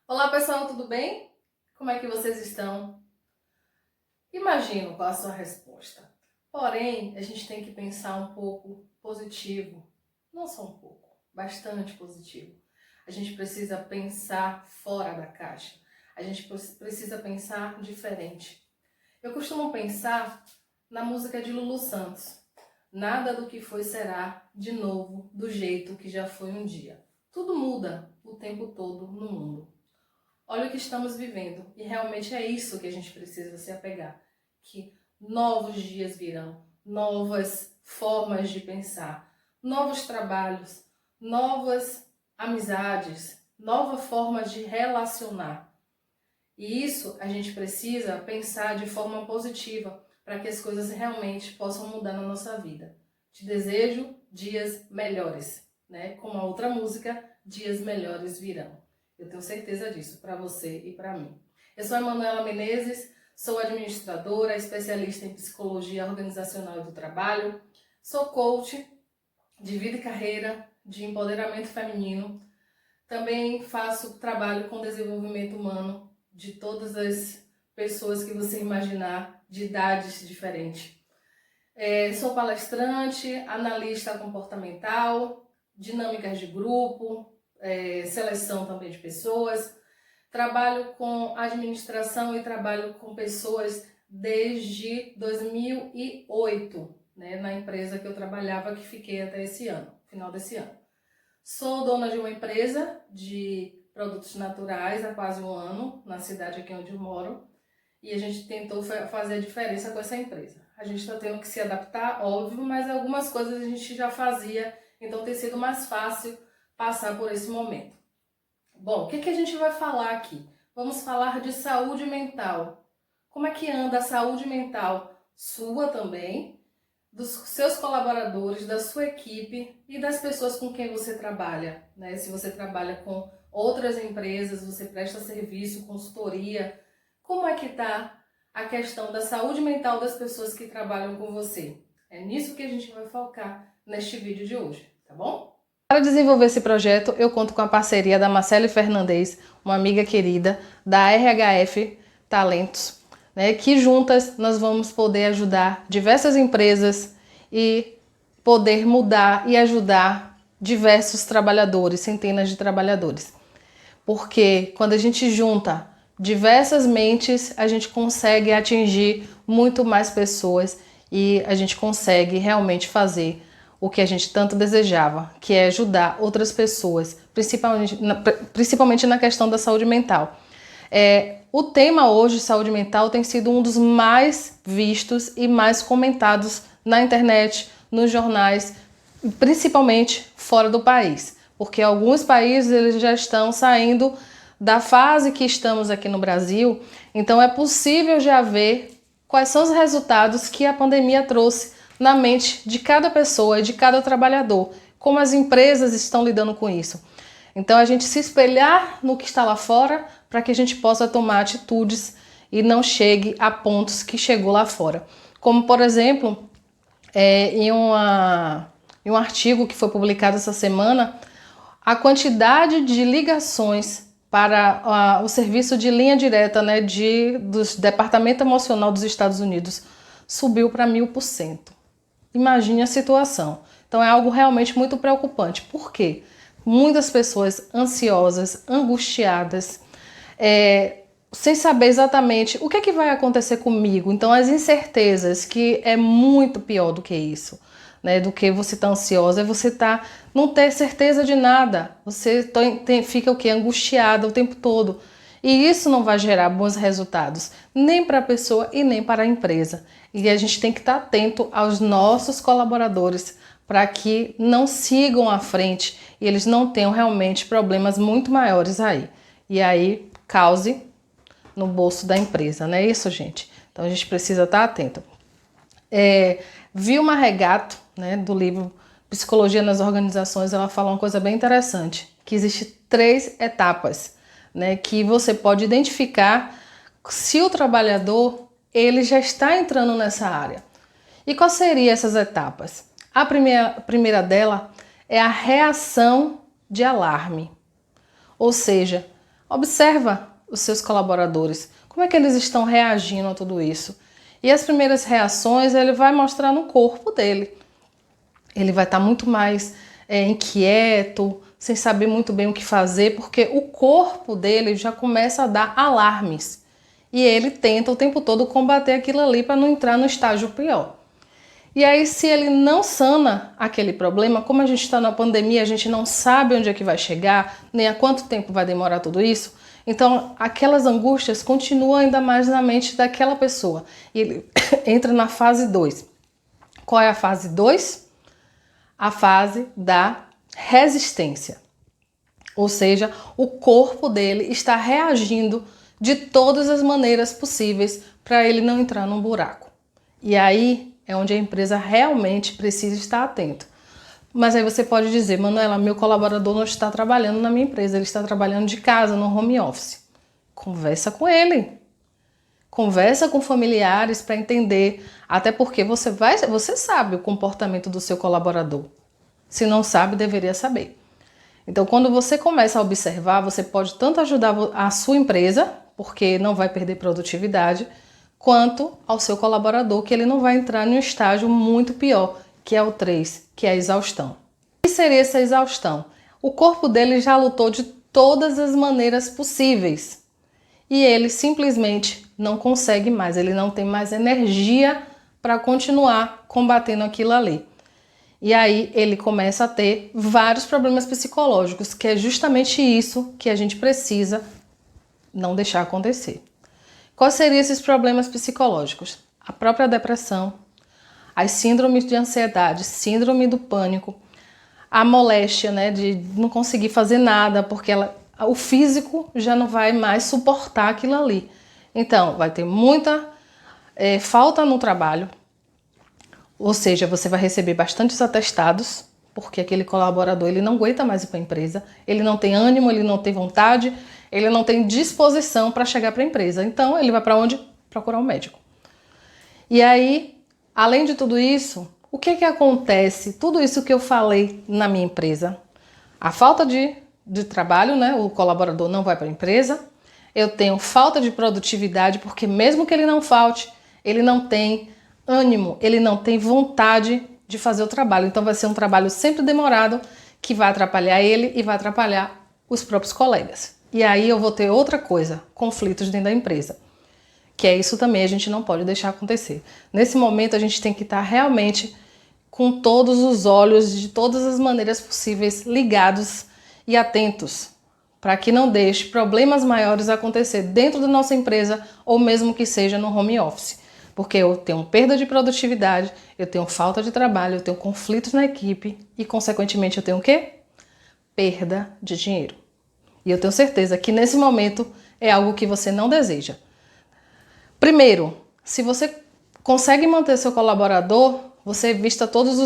Olá pessoal, tudo bem? Como é que vocês estão? Imagino qual a sua resposta. Porém, a gente tem que pensar um pouco positivo. Não só um pouco, bastante positivo. A gente precisa pensar fora da caixa. A gente precisa pensar diferente. Eu costumo pensar na música de Lulu Santos. Nada do que foi será de novo do jeito que já foi um dia. Tudo muda o tempo todo no mundo. Olha o que estamos vivendo e realmente é isso que a gente precisa se apegar, que novos dias virão, novas formas de pensar, novos trabalhos, novas amizades, nova forma de relacionar. E isso a gente precisa pensar de forma positiva para que as coisas realmente possam mudar na nossa vida. Te desejo dias melhores, né? Como a outra música, dias melhores virão. Eu tenho certeza disso para você e para mim. Eu sou a Emanuela Menezes, sou administradora, especialista em psicologia organizacional e do trabalho, sou coach de vida e carreira, de empoderamento feminino. Também faço trabalho com desenvolvimento humano de todas as pessoas que você imaginar, de idades diferentes. Sou palestrante, analista comportamental, dinâmicas de grupo, seleção também de pessoas. Trabalho com administração e trabalho com pessoas desde 2008, né, na empresa que eu trabalhava, que fiquei até esse ano, final desse ano. Sou dona de uma empresa de produtos naturais há quase um ano, na cidade aqui onde eu moro, e a gente tentou fazer a diferença com essa empresa. A gente está tendo que se adaptar, óbvio, mas algumas coisas a gente já fazia, então tem sido mais fácil passar por esse momento. Bom, o que a gente vai falar aqui? Vamos falar de saúde mental. Como é que anda a saúde mental sua também, dos seus colaboradores, da sua equipe e das pessoas com quem você trabalha, né? Se você trabalha com outras empresas, você presta serviço, consultoria, como é que está a questão da saúde mental das pessoas que trabalham com você? É nisso que a gente vai focar neste vídeo de hoje, tá bom? Para desenvolver esse projeto, eu conto com a parceria da Marcele Fernandes, uma amiga querida da RHF Talentos, né, que juntas nós vamos poder ajudar diversas empresas e poder mudar e ajudar diversos trabalhadores, centenas de trabalhadores. Porque quando a gente junta diversas mentes, a gente consegue atingir muito mais pessoas e a gente consegue realmente fazer o que a gente tanto desejava, que é ajudar outras pessoas, principalmente na questão da saúde mental. O tema hoje, saúde mental, tem sido um dos mais vistos e mais comentados na internet, nos jornais, principalmente fora do país, porque alguns países eles já estão saindo da fase que estamos aqui no Brasil, então é possível já ver quais são os resultados que a pandemia trouxe na mente de cada pessoa e de cada trabalhador, como as empresas estão lidando com isso. Então a gente se espelhar no que está lá fora para que a gente possa tomar atitudes e não chegue a pontos que chegou lá fora. Como por exemplo, em um artigo que foi publicado essa semana, a quantidade de ligações para o serviço de linha direta, né, do Departamento Emocional dos Estados Unidos subiu para 1000%. Imagine a situação. Então é algo realmente muito preocupante. Por quê? Muitas pessoas ansiosas, angustiadas, sem saber exatamente o que é que vai acontecer comigo. Então as incertezas, que é muito pior do que isso, né? Do que você estar ansiosa, é você não ter certeza de nada. Você fica o quê? Angustiada o tempo todo. E isso não vai gerar bons resultados, nem para a pessoa e nem para a empresa. E a gente tem que estar atento aos nossos colaboradores para que não sigam à frente e eles não tenham realmente problemas muito maiores aí. E aí cause no bolso da empresa, não é isso, gente? Então a gente precisa estar atento. Vilma Regato, né, do livro Psicologia nas Organizações, ela fala uma coisa bem interessante, que existe 3 etapas, né, que você pode identificar se o trabalhador ele já está entrando nessa área. E quais seriam essas etapas? A primeira dela é a reação de alarme. Ou seja, Observa os seus colaboradores, como é que eles estão reagindo a tudo isso. E as primeiras reações ele vai mostrar no corpo dele. Ele vai estar muito mais inquieto, sem saber muito bem o que fazer, porque o corpo dele já começa a dar alarmes. E ele tenta o tempo todo combater aquilo ali para não entrar no estágio pior. E aí, se ele não sana aquele problema, como a gente está na pandemia, a gente não sabe onde é que vai chegar, nem a quanto tempo vai demorar tudo isso, então aquelas angústias continuam ainda mais na mente daquela pessoa. E ele entra na fase 2. Qual é a fase 2? A fase da resistência. Ou seja, o corpo dele está reagindo de todas as maneiras possíveis para ele não entrar num buraco. E aí é onde a empresa realmente precisa estar atento. Mas aí você pode dizer, Manuela, meu colaborador não está trabalhando na minha empresa, ele está trabalhando de casa, no home office. Conversa com ele. Conversa com familiares para entender, até porque você sabe o comportamento do seu colaborador. Se não sabe, deveria saber. Então, quando você começa a observar, você pode tanto ajudar a sua empresa, porque não vai perder produtividade, quanto ao seu colaborador, que ele não vai entrar em um estágio muito pior, que é o 3, que é a exaustão. O que seria essa exaustão? O corpo dele já lutou de todas as maneiras possíveis e ele simplesmente não consegue mais, ele não tem mais energia para continuar combatendo aquilo ali. E aí ele começa a ter vários problemas psicológicos, que é justamente isso que a gente precisa não deixar acontecer. Quais seriam esses problemas psicológicos? A própria depressão, as síndromes de ansiedade, síndrome do pânico, a moléstia, né, de não conseguir fazer nada, porque o físico já não vai mais suportar aquilo ali. Então, vai ter muita falta no trabalho, ou seja, você vai receber bastantes atestados, porque aquele colaborador ele não aguenta mais ir para a empresa, ele não tem ânimo, ele não tem vontade, ele não tem disposição para chegar para a empresa. Então, ele vai para onde? Procurar um médico. E aí, além de tudo isso, o que acontece? Tudo isso que eu falei na minha empresa, a falta de trabalho, né? O colaborador não vai para a empresa, eu tenho falta de produtividade, porque mesmo que ele não falte, ele não tem ânimo, ele não tem vontade de fazer o trabalho. Então, vai ser um trabalho sempre demorado, que vai atrapalhar ele e vai atrapalhar os próprios colegas. E aí eu vou ter outra coisa, conflitos dentro da empresa. Que é isso também, a gente não pode deixar acontecer. Nesse momento a gente tem que estar realmente com todos os olhos, de todas as maneiras possíveis, ligados e atentos, para que não deixe problemas maiores acontecer dentro da nossa empresa ou mesmo que seja no home office. Porque eu tenho perda de produtividade, eu tenho falta de trabalho, eu tenho conflitos na equipe e, consequentemente, eu tenho o quê? Perda de dinheiro. E eu tenho certeza que nesse momento é algo que você não deseja. Primeiro, se você consegue manter seu colaborador, você evita todos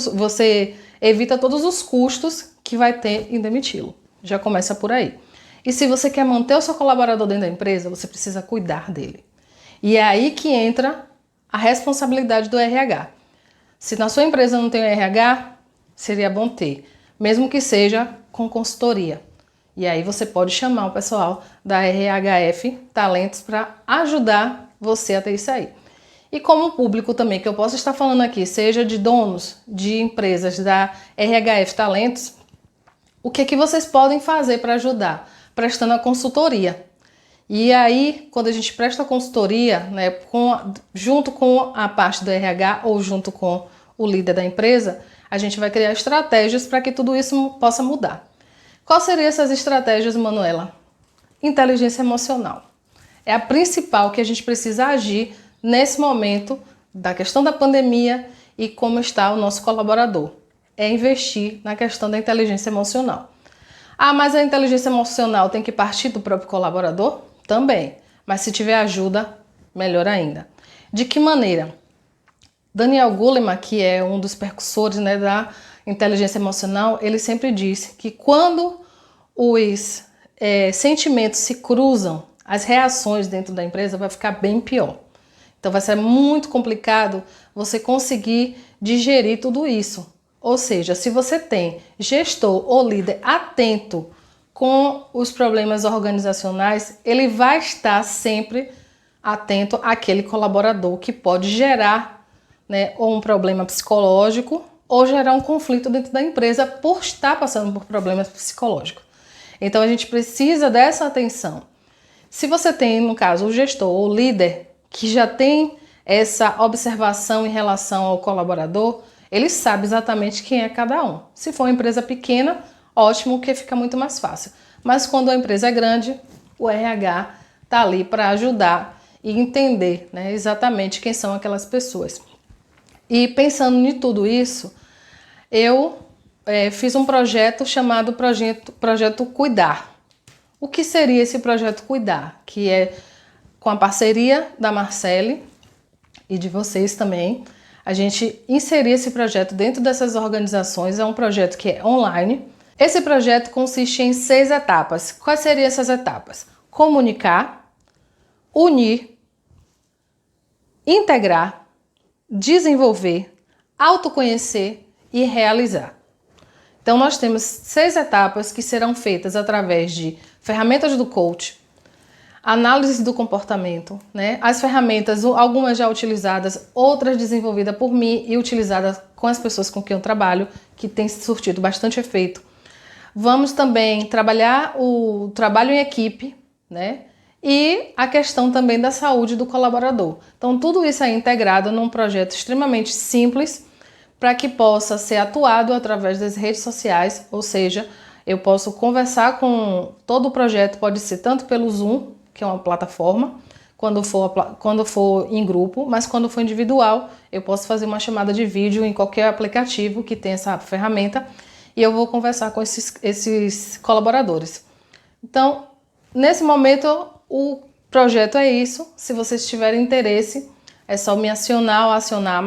os custos que vai ter em demiti-lo. Já começa por aí. E se você quer manter o seu colaborador dentro da empresa, você precisa cuidar dele. E é aí que entra a responsabilidade do RH. Se na sua empresa não tem o RH, seria bom ter, mesmo que seja com consultoria. E aí você pode chamar o pessoal da RHF Talentos para ajudar você a ter isso aí. E como público também, que eu posso estar falando aqui, seja de donos de empresas da RHF Talentos, o que vocês podem fazer para ajudar? Prestando a consultoria. E aí, quando a gente presta a consultoria, né, junto com a parte do RH ou junto com o líder da empresa, a gente vai criar estratégias para que tudo isso possa mudar. Quais seriam essas estratégias, Manuela? Inteligência emocional. É a principal que a gente precisa agir nesse momento da questão da pandemia e como está o nosso colaborador. É investir na questão da inteligência emocional. Ah, mas a inteligência emocional tem que partir do próprio colaborador? Também. Mas se tiver ajuda, melhor ainda. De que maneira? Daniel Goleman, que é um dos percussores, né, da inteligência emocional, ele sempre disse que quando os sentimentos se cruzam, as reações dentro da empresa vai ficar bem pior. Então vai ser muito complicado você conseguir digerir tudo isso. Ou seja, se você tem gestor ou líder atento com os problemas organizacionais, ele vai estar sempre atento àquele colaborador que pode gerar, né, ou um problema psicológico ou gerar um conflito dentro da empresa por estar passando por problemas psicológicos. Então a gente precisa dessa atenção. Se você tem, no caso, o gestor ou o líder que já tem essa observação em relação ao colaborador, ele sabe exatamente quem é cada um. Se for uma empresa pequena, ótimo, que fica muito mais fácil. Mas quando a empresa é grande, o RH está ali para ajudar e entender, né, exatamente quem são aquelas pessoas. E pensando em tudo isso, eu fiz um projeto chamado Projeto Cuidar. O que seria esse Projeto Cuidar? Que é com a parceria da Marcele e de vocês também, a gente inserir esse projeto dentro dessas organizações. É um projeto que é online. Esse projeto consiste em 6 etapas. Quais seriam essas etapas? Comunicar, unir, integrar, desenvolver, autoconhecer e realizar. Então nós temos 6 etapas que serão feitas através de ferramentas do coach, análise do comportamento, né? As ferramentas, algumas já utilizadas, outras desenvolvidas por mim e utilizadas com as pessoas com quem eu trabalho, que tem surtido bastante efeito. Vamos também trabalhar o trabalho em equipe, né? E a questão também da saúde do colaborador. Então tudo isso é integrado num projeto extremamente simples para que possa ser atuado através das redes sociais, ou seja, eu posso conversar com todo o projeto, pode ser tanto pelo Zoom, que é uma plataforma, quando for em grupo, mas quando for individual, eu posso fazer uma chamada de vídeo em qualquer aplicativo que tenha essa ferramenta e eu vou conversar com esses colaboradores. Então, nesse momento, o projeto é isso. Se vocês tiverem interesse, é só me acionar ou acionar a